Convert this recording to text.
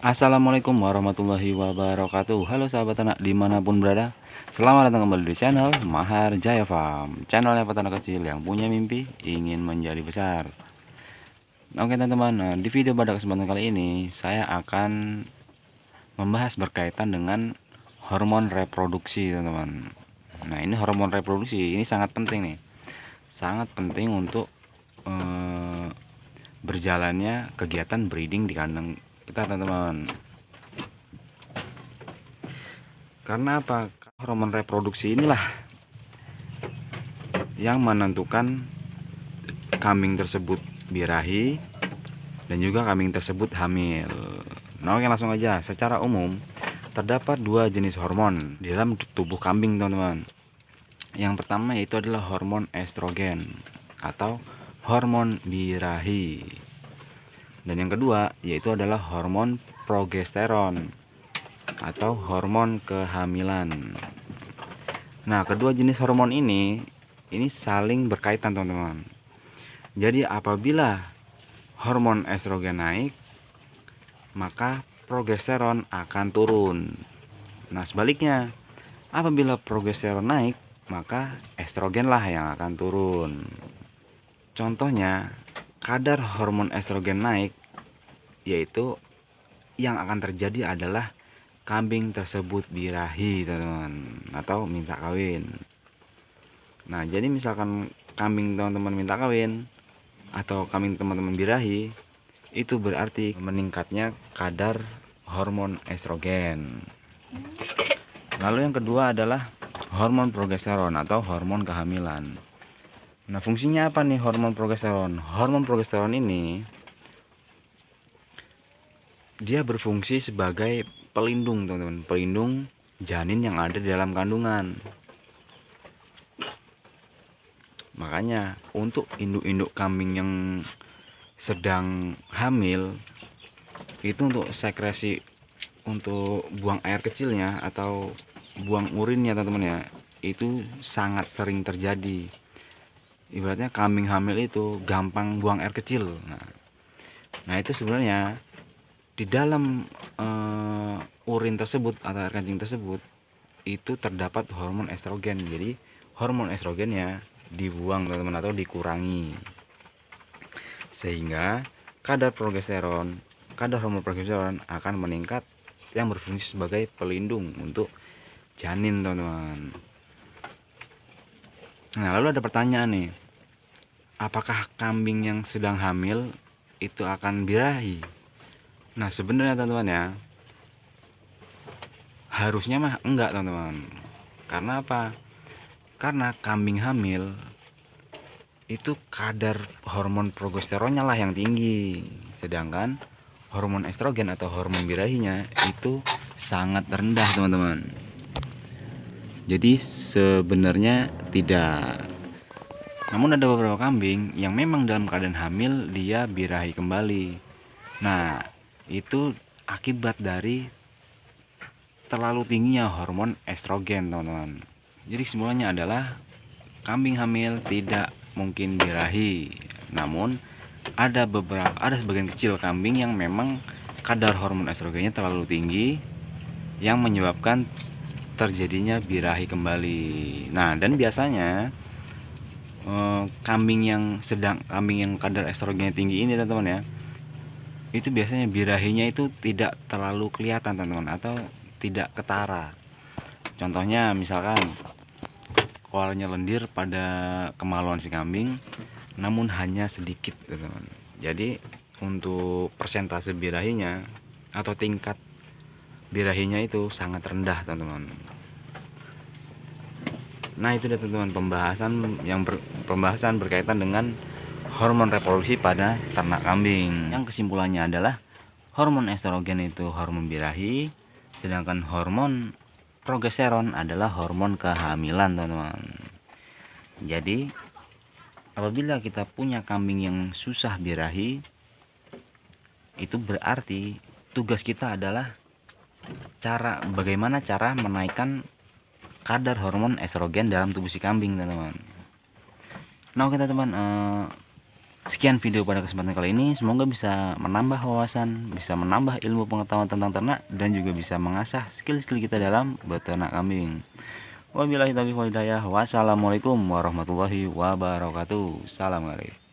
Assalamualaikum warahmatullahi wabarakatuh. Halo sahabat ternak dimanapun berada, selamat datang kembali di channel Mahar Jaya Farm, channelnya peternak kecil yang punya mimpi ingin menjadi besar. Oke teman-teman, di video pada kesempatan kali ini saya akan membahas berkaitan dengan hormon reproduksi teman-teman. Nah, ini hormon reproduksi ini sangat penting nih, sangat penting untuk berjalannya kegiatan breeding di kandang kita teman-teman. Karena apa? Hormon reproduksi inilah yang menentukan kambing tersebut birahi dan juga kambing tersebut hamil. Nah, oke, langsung aja. Secara umum terdapat dua jenis hormon di dalam tubuh kambing teman-teman. Yang pertama yaitu adalah hormon estrogen atau hormon birahi. Dan yang kedua yaitu adalah hormon progesteron atau hormon kehamilan. Nah, kedua jenis hormon ini saling berkaitan teman-teman. Jadi apabila hormon estrogen naik, maka progesteron akan turun. Nah, sebaliknya, apabila progesteron naik, maka estrogenlah yang akan turun. Contohnya, kadar hormon estrogen naik, yaitu yang akan terjadi adalah kambing tersebut birahi teman-teman, atau minta kawin. Nah, jadi misalkan kambing teman-teman minta kawin atau kambing teman-teman birahi, itu berarti meningkatnya kadar hormon estrogen. Lalu yang kedua adalah hormon progesteron atau hormon kehamilan. Nah, fungsinya apa nih hormon progesteron? Hormon progesteron ini dia berfungsi sebagai pelindung teman-teman, pelindung janin yang ada di dalam kandungan. Makanya untuk induk-induk kambing yang sedang hamil itu untuk sekresi, untuk buang air kecilnya atau buang urinnya teman-teman ya, itu sangat sering terjadi. Ibaratnya kambing hamil itu gampang buang air kecil. Nah itu sebenarnya di dalam urin tersebut atau air kencing tersebut itu terdapat hormon estrogen. Jadi hormon estrogennya dibuang teman-teman atau dikurangi, sehingga kadar hormon progesteron akan meningkat yang berfungsi sebagai pelindung untuk janin teman-teman. Nah, lalu ada pertanyaan nih, apakah kambing yang sedang hamil itu akan birahi? Nah, sebenarnya teman-teman ya, harusnya mah enggak teman-teman. Karena apa? Karena kambing hamil itu kadar hormon progesteronnya lah yang tinggi, sedangkan hormon estrogen atau hormon birahinya itu sangat rendah teman-teman. Jadi sebenarnya tidak. Namun ada beberapa kambing yang memang dalam keadaan hamil dia birahi kembali. Nah, itu akibat dari terlalu tingginya hormon estrogen teman-teman. Jadi semuanya adalah kambing hamil tidak mungkin birahi. Namun ada sebagian kecil kambing yang memang kadar hormon estrogennya terlalu tinggi yang menyebabkan terjadinya birahi kembali. Nah, dan biasanya kambing yang kadar estrogennya tinggi ini teman-teman ya, itu biasanya birahinya itu tidak terlalu kelihatan teman-teman, atau tidak ketara. Contohnya misalkan koalnya lendir pada kemaluan si kambing, namun hanya sedikit teman-teman. Jadi untuk persentase birahinya atau tingkat birahinya itu sangat rendah teman-teman. Nah, itu dia teman-teman pembahasan berkaitan dengan hormon reproduksi pada ternak kambing. Yang kesimpulannya adalah hormon estrogen itu hormon birahi, sedangkan hormon progesteron adalah hormon kehamilan teman-teman. Jadi apabila kita punya kambing yang susah birahi, itu berarti tugas kita adalah bagaimana cara menaikkan kadar hormon estrogen dalam tubuh si kambing teman-teman. Nah oke teman-teman, Sekian video pada kesempatan kali ini, semoga bisa menambah wawasan, bisa menambah ilmu pengetahuan tentang ternak, dan juga bisa mengasah skill-skill kita dalam beternak kambing. Wabillahi taufiq wal hidayah. Wassalamualaikum warahmatullahi wabarakatuh. Salam kali.